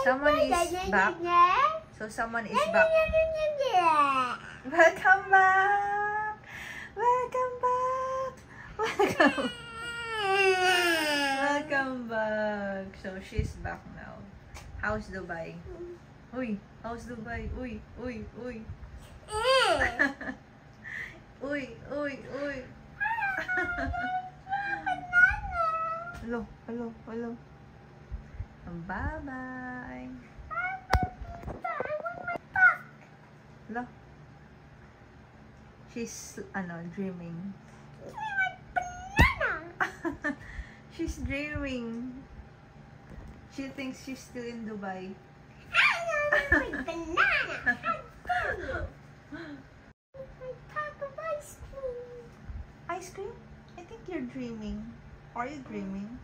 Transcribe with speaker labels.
Speaker 1: Someone is back. So someone is back. Welcome back. Welcome back. Welcome back. So she's back now. How's Dubai? Uy, how's Dubai? Uy, uy, uy. Uy, uy, uy. Hello, hello, hello. Bye-bye. Hello. She's, dreaming. She's dreaming. She thinks she's still in Dubai. Ice cream? I think you're dreaming. Are you dreaming?